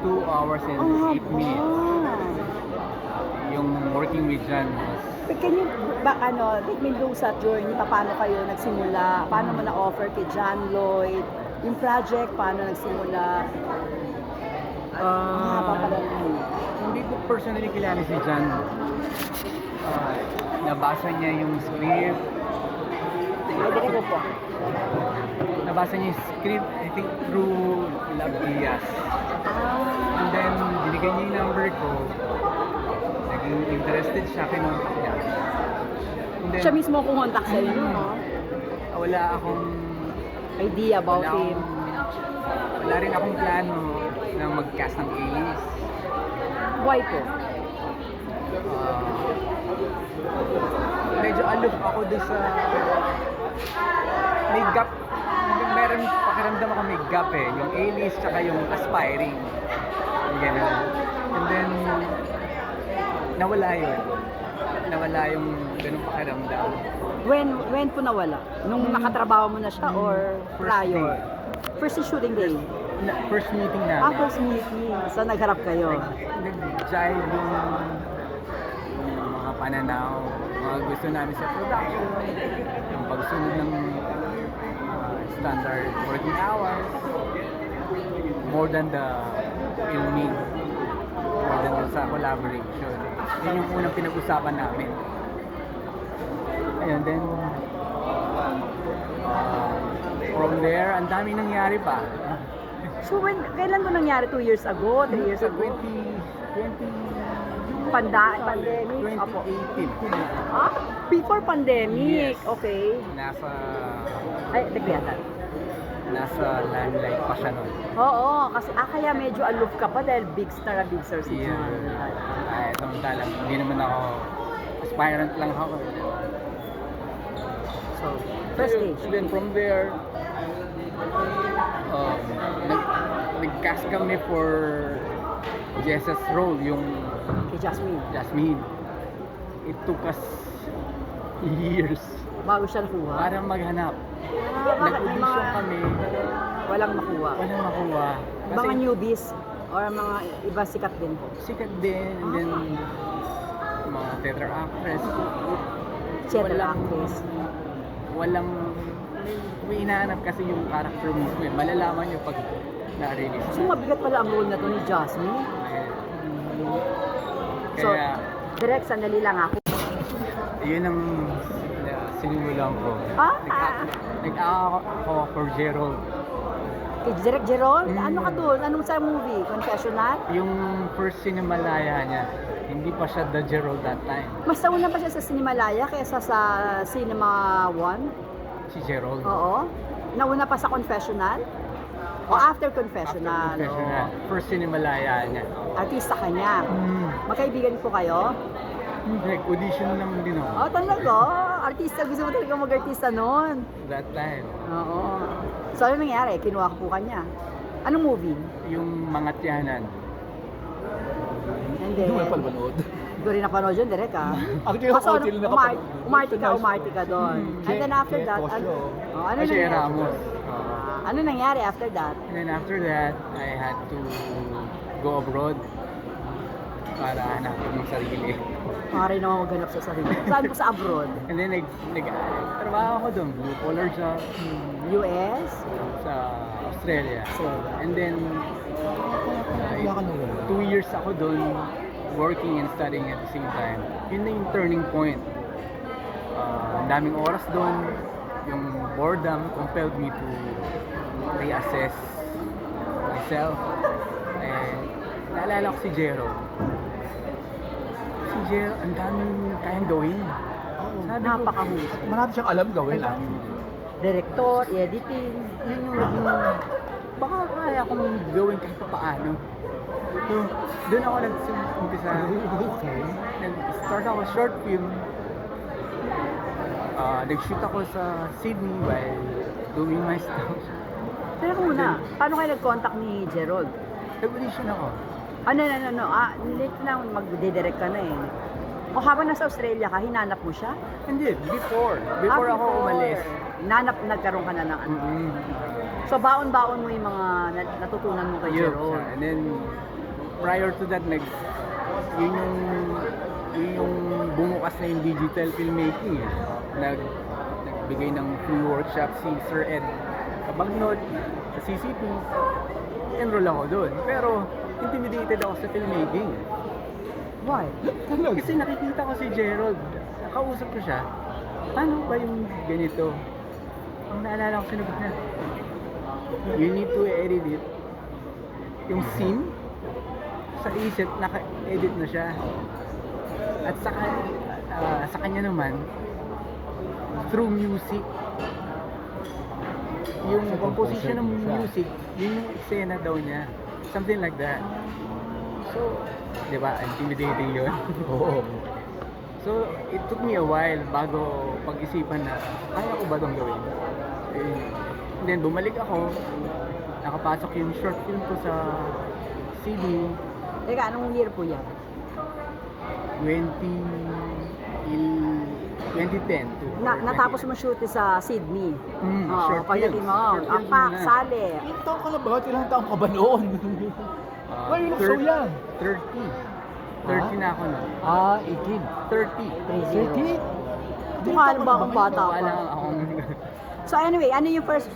2 hours and 8 minutes. Yung working with John was But can you, let me know sa journey, paano kayo nagsimula? Paano mo na-offer kay John Lloyd? Yung project, paano nagsimula? Haba pala nun. hindi ko personally kilala si John. Nabasa niya yung script. Pwede ko po. Nabasa niya yung script, I think, through Love Diaz. And then, binigyan niya yung number ko. Naging interested siya, kinontak niya. And then, Siya mismo kumontak sa inyo, no? wala akong Idea about wala him. wala rin akong plano na mag-cast ng A-list. Why po? Medyo aloof ako doon sa may gap. Meron pakiramdam ako may gap eh. Yung A-list tsaka yung aspiring. Yung ganun. And then, nawala yun. Nawala yung ganung pakiramdam. When po nawala? Nung nakatrabaho mo na siya or First prior? day. First shooting day? First meeting namin. First meeting. So nagharap kayo? Nag-jive yung mga pananaw, mga gusto namin sa production, yung pagsunod ng standard working hours, more than the filming, more than the sa collaboration. Yun yung unang pinag-usapan namin. Ayun, then from there, ang daming nangyari pa. So kailan to nangyari? 2 years ago? 3 years Sa ago? 2018. Pandemic? Apo. Before pandemic? Yes. Okay. Nasa Nagbiyasan. landline pa siya nun. Oo, kasi kaya medyo aloof ka pa dahil big star si Yeah. John. Samantalang hindi naman ako aspirant lang ako. So, first day. Then from there, nag-cast kami for Jessa's role, yung Kay Jasmine. Jasmine. It took us years Bago siya nakuha. para maghanap. Bakit may Nag-audition mga kami, walang makuha? walang makuha. Mga newbies or mga iba sikat din po? Sikat din, and then mga theater actress. Theater Walang- actress. Walang, may hinahanap kasi yung character mismo eh. Malalaman nyo pag na-release. So mabigat pala ang role na to ni Jasmine. So, Kaya, direct, sandali lang ako. yun ang sinimulan ko. Nag-aaka ako for Gerald. Kay Direct Jeron, ano ka doon? Anong sa movie? Confessional? Yung first Cinemalaya niya, hindi pa siya the Gerald that time. Mas nauna pa siya sa Cinemalaya kaysa sa Cinema One? Si Gerald. Oo. Nauna pa sa Confessional? O after Confessional? After Confessional. First Cinemalaya niya. Artista ka niya. Magkaibigan po kayo? Audition lang din ako. Oh, talaga? Artista, gusto mo talaga mag-artista noon? That time. Oo. So, ano nangyari? Kinuha ko po kanya. Anong movie? Yung mga tiyanan. And then, Hindi mo pa manood. hindi ko rin napanood yun, direct ah. Actually, ako hindi rin nakapanood. Umarte ka doon. And then after that, ano Kasi nangyari? Ramos. Ano nangyari after that? And then after that, I had to go abroad para hanapin yung sarili. Para rin naman maghanap sa sarili. Saan po sa abroad? And then nag-trabaho ako doon, blue collar job US? sa Australia. So, And then, Wala ka nung 2 years ako doon, working and studying at the same time. Yun na yung turning point. Ang daming oras doon, yung boredom compelled me to reassess myself. And naalala ko si Jero. Si Jero, ang daming kayang gawin. Sabi ko, napakahusay. Marami siyang alam gawin ah. Director, editing. yun yung naging, baka kaya akong gawin kahit pa paano. So, doon ako nag-umpisa. Okay. Nag-start ako short film. Nag-shoot ako sa Sydney while doing my stuff. Pero muna, paano kayo nag-contact ni Gerald? Nag-audition ako. No. Late na mag-direct ka na eh. O habang nasa Australia ka, hinanap mo siya? Hindi, before. Before ako umalis. Hinanap, nagkaroon ka na ng ano. Mm-hmm. So, baon-baon mo yung mga natutunan mo kay Yun, Gerald. and then, prior to that, yun yung bumukas na yung digital filmmaking eh. Nagbigay ng free workshop si Sir Ed Cabagnot sa CCP. Enroll ako doon. Pero, intimidated ako sa filmmaking. Why? Kasi nakikita ko si Gerald, nakausap ko siya, paano ba yung ganito? Ang naalala ko sinagot niya, you need to edit it. Yung scene, sa isip, naka-edit na siya. At sa kanya naman, through music, yung composition ng music, yun yung eksena daw niya. Something like that. So, di ba, intimidating yun. Oo. So, it took me a while bago pag-isipan na, kaya ko ba itong gawin? And then, bumalik ako, nakapasok yung short film ko sa CD, Teka, anong year po yan? 2010 to Natapos mo shoot sa Sydney. short Pagdating films. mo, Short films ampak, muna. sali. Ilang taon ka na ba? Ilang taon ka ba noon? Why you look so young? 30. 30 na ako na. 18. 30. 30? Mukha na ba akong bata Wala pa? akong... So anyway, ano yung first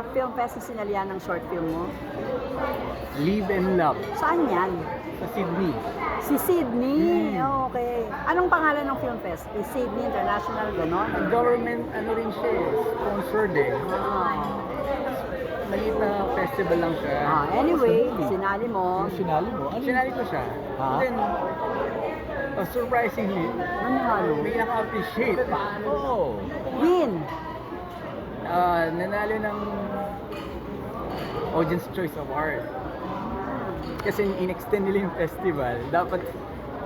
film fest na sinalihan ng short film mo? Live and Love Saan yan? sa Sydney. Si Sydney. Okay. Anong pangalan ng film fest? Is Sydney International, gano'n? Government, ano rin siya eh, sponsored eh. Maliit na festival lang siya. Anyway, sinali mo. Yung sinali mo? Ano Sinali ko siya. Ha? Then, surprisingly, Nanalo. may naka-appreciate. Oo. Win. Nanalo ng Audience Choice Award. Kasi in-extend nila yung festival, dapat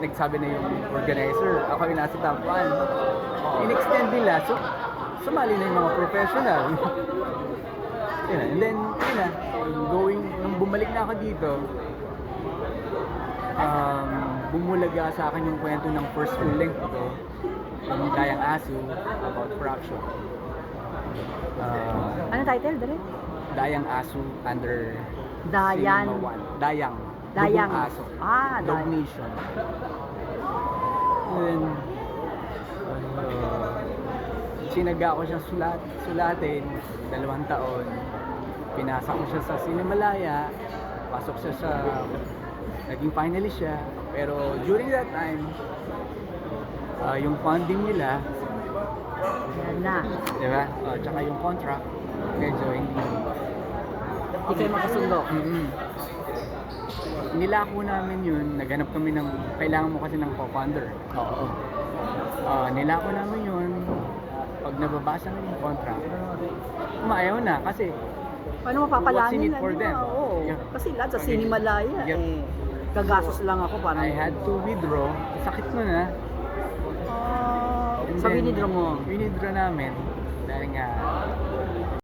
nagsabi na yung organizer, ako yung nasa top 1. In-extend nila, so sumali na yung mga professional. Yun na. And then, yun na, nung bumalik na ako dito, bumulaga sa akin yung kwento ng first full length ko, yung Dayang Aso, about corruption. Ano title, Dre? Dayang Aso under Dayan. Cinema One. Dayang. Dayang. Dugong Aso. Dog Dayang. Nation. And then, sinaga ko siyang sulatin, 2 taon. Pinasa ko siya sa Cinemalaya, pasok siya sa, naging finalist siya. Pero during that time, yung funding nila, Yan na. di ba? Tsaka yung contract, medyo hindi. Hindi kayo makasundo. Nilako namin yun, naghanap kami ng, kailangan mo kasi ng co-founder. Oo. Nilako namin yun, pag nababasa na yung contract, maayaw na kasi Paano what's in mapapalanin it for them? Oo. Yeah. Kasi lahat sa Okay. Cinemalaya Yep. gagastos lang ako parang. I had to withdraw, sakit mo na. And Sa then, winidro mo. Winidro namin, dahil nga,